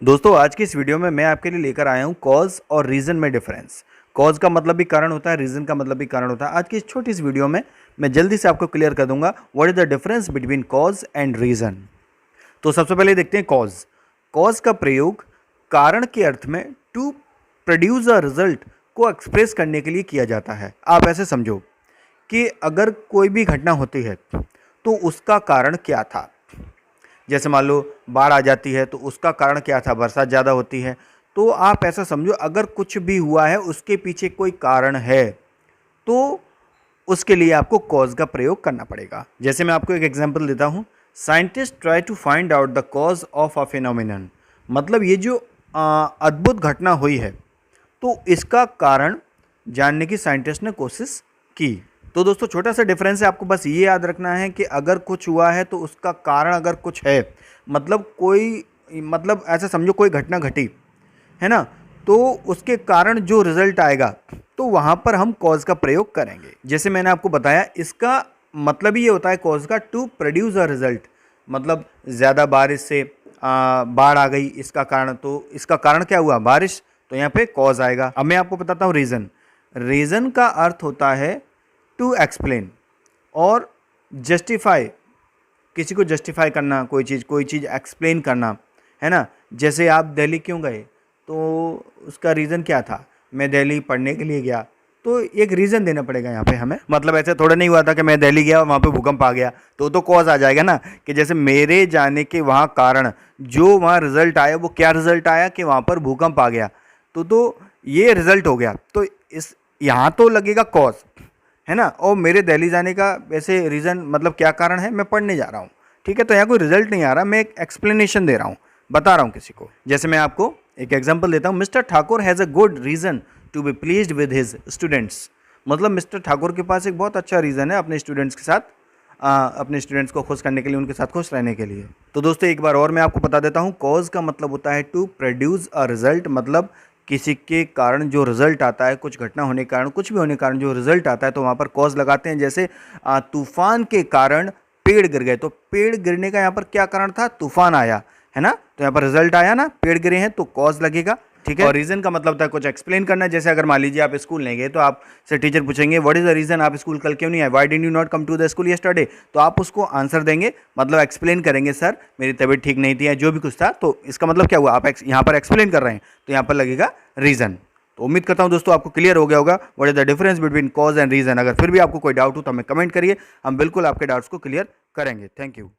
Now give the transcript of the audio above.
दोस्तों आज की इस वीडियो में मैं आपके लिए लेकर आया हूँ कॉज और रीज़न में डिफरेंस। कॉज का मतलब भी कारण होता है, रीज़न का मतलब भी कारण होता है। आज की इस छोटी सी वीडियो में मैं जल्दी से आपको क्लियर कर दूंगा what is the difference between cause and reason. तो सबसे पहले देखते हैं कॉज। कॉज का प्रयोग कारण के अर्थ में टू प्रोड्यूस अ रिजल्ट को एक्सप्रेस करने के लिए किया जाता है। आप ऐसे समझो कि अगर कोई भी घटना होती है तो उसका कारण क्या था। जैसे मान लो बाढ़ आ जाती है तो उसका कारण क्या था, बरसात ज़्यादा होती है। तो आप ऐसा समझो अगर कुछ भी हुआ है उसके पीछे कोई कारण है तो उसके लिए आपको कॉज का प्रयोग करना पड़ेगा। जैसे मैं आपको एक एग्जांपल देता हूँ, scientist try to find out the cause of a phenomenon. मतलब ये जो अद्भुत घटना हुई है तो इसका कारण जानने की साइंटिस्ट ने कोशिश की। तो दोस्तों छोटा सा डिफरेंस है, आपको बस ये याद रखना है कि अगर कुछ हुआ है तो उसका कारण अगर कुछ है, मतलब ऐसा समझो कोई घटना घटी है ना, तो उसके कारण जो रिजल्ट आएगा तो वहाँ पर हम कॉज का प्रयोग करेंगे। जैसे मैंने आपको बताया इसका मतलब ये होता है कॉज का टू प्रोड्यूस अ रिजल्ट। मतलब ज़्यादा बारिश से बाढ़ आ गई, इसका कारण, तो इसका कारण क्या हुआ, बारिश, तो यहाँ पे कॉज आएगा। अब मैं आपको बताता हूँ रीज़न। रीज़न का अर्थ होता है टू एक्सप्लेन और जस्टिफाई, किसी को जस्टिफाई करना, कोई चीज़ एक्सप्लेन करना, है ना। जैसे आप दिल्ली क्यों गए, तो उसका रीज़न क्या था, मैं दिल्ली पढ़ने के लिए गया, तो एक रीज़न देना पड़ेगा यहाँ पे हमें। मतलब ऐसे थोड़ा नहीं हुआ था कि मैं दिल्ली गया वहाँ पे भूकंप आ गया तो कॉज आ जाएगा ना, कि जैसे मेरे जाने के वहाँ कारण जो वहाँ रिजल्ट आया वो क्या रिजल्ट आया कि वहाँ पर भूकंप आ गया, तो ये रिजल्ट हो गया। तो इस यहाँ तो लगेगा कॉज, है ना। और मेरे दिल्ली जाने का वैसे रीज़न मतलब क्या कारण है, मैं पढ़ने जा रहा हूँ, ठीक है। तो यहाँ कोई रिजल्ट नहीं आ रहा, मैं एक एक्सप्लेनेशन दे रहा हूँ, बता रहा हूँ किसी को। जैसे मैं आपको एक एग्जांपल देता हूँ, mister Thakur has a good reason to be pleased with his students. मतलब मिस्टर ठाकुर के पास एक बहुत अच्छा रीज़न है अपने स्टूडेंट्स के साथ, अपने स्टूडेंट्स को खुश करने के लिए, उनके साथ खुश रहने के लिए। तो दोस्तों एक बार और मैं आपको बता देता हूँ, कॉज का मतलब होता है टू प्रोड्यूस अ रिजल्ट। मतलब किसी के कारण जो रिजल्ट आता है, कुछ घटना होने के कारण, कुछ भी होने के कारण जो रिजल्ट आता है तो वहाँ पर कॉज लगाते हैं। जैसे तूफान के कारण पेड़ गिर गए, तो पेड़ गिरने का यहाँ पर क्या कारण था, तूफान आया, है ना, तो यहाँ पर रिजल्ट आया ना, पेड़ गिरे हैं तो कॉज लगेगा, ठीक है। और रीजन का मतलब होता है कुछ एक्सप्लेन करना। जैसे अगर मान लीजिए आप स्कूल नहीं गए तो आप से टीचर पूछेंगे व्हाट इज द रीजन, आप स्कूल कल क्यों नहीं आए, why did you not come to the school yesterday, तो आप उसको आंसर देंगे, मतलब एक्सप्लेन करेंगे, सर मेरी तबीयत ठीक नहीं थी या जो भी कुछ था। तो इसका मतलब क्या हुआ, आप यहाँ पर एक्सप्लेन कर रहे हैं तो यहाँ पर लगेगा रीजन। तो उम्मीद करता हूं दोस्तों आपको क्लियर हो गया होगा what is the difference between cause and reason. अगर फिर भी आपको कोई डाउट हो तो हमें कमेंट करिए, हम बिल्कुल आपके डाउट्स को क्लियर करेंगे। Thank you.